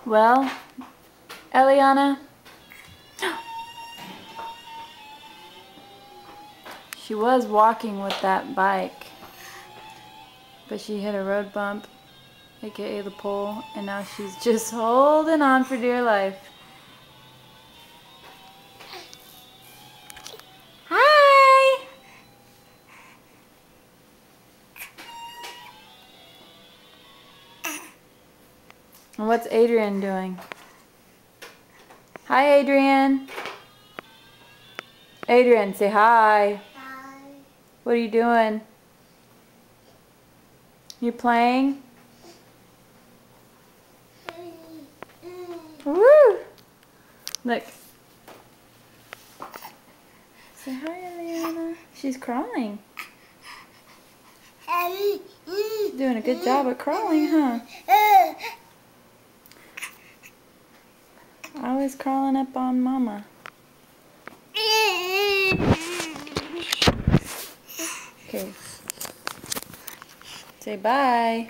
Well, Eliana, she was walking with that bike, but she hit a road bump, aka the pole, and now she's just holding on for dear life. Hi! And what's Adrian doing? Hi, Adrian. Adrian, say hi. Hi. What are you doing? You playing? Woo! Look. Say hi, Eliana. She's crawling. Doing a good job at crawling, huh? Always crawling up on Mama. Okay. Say bye.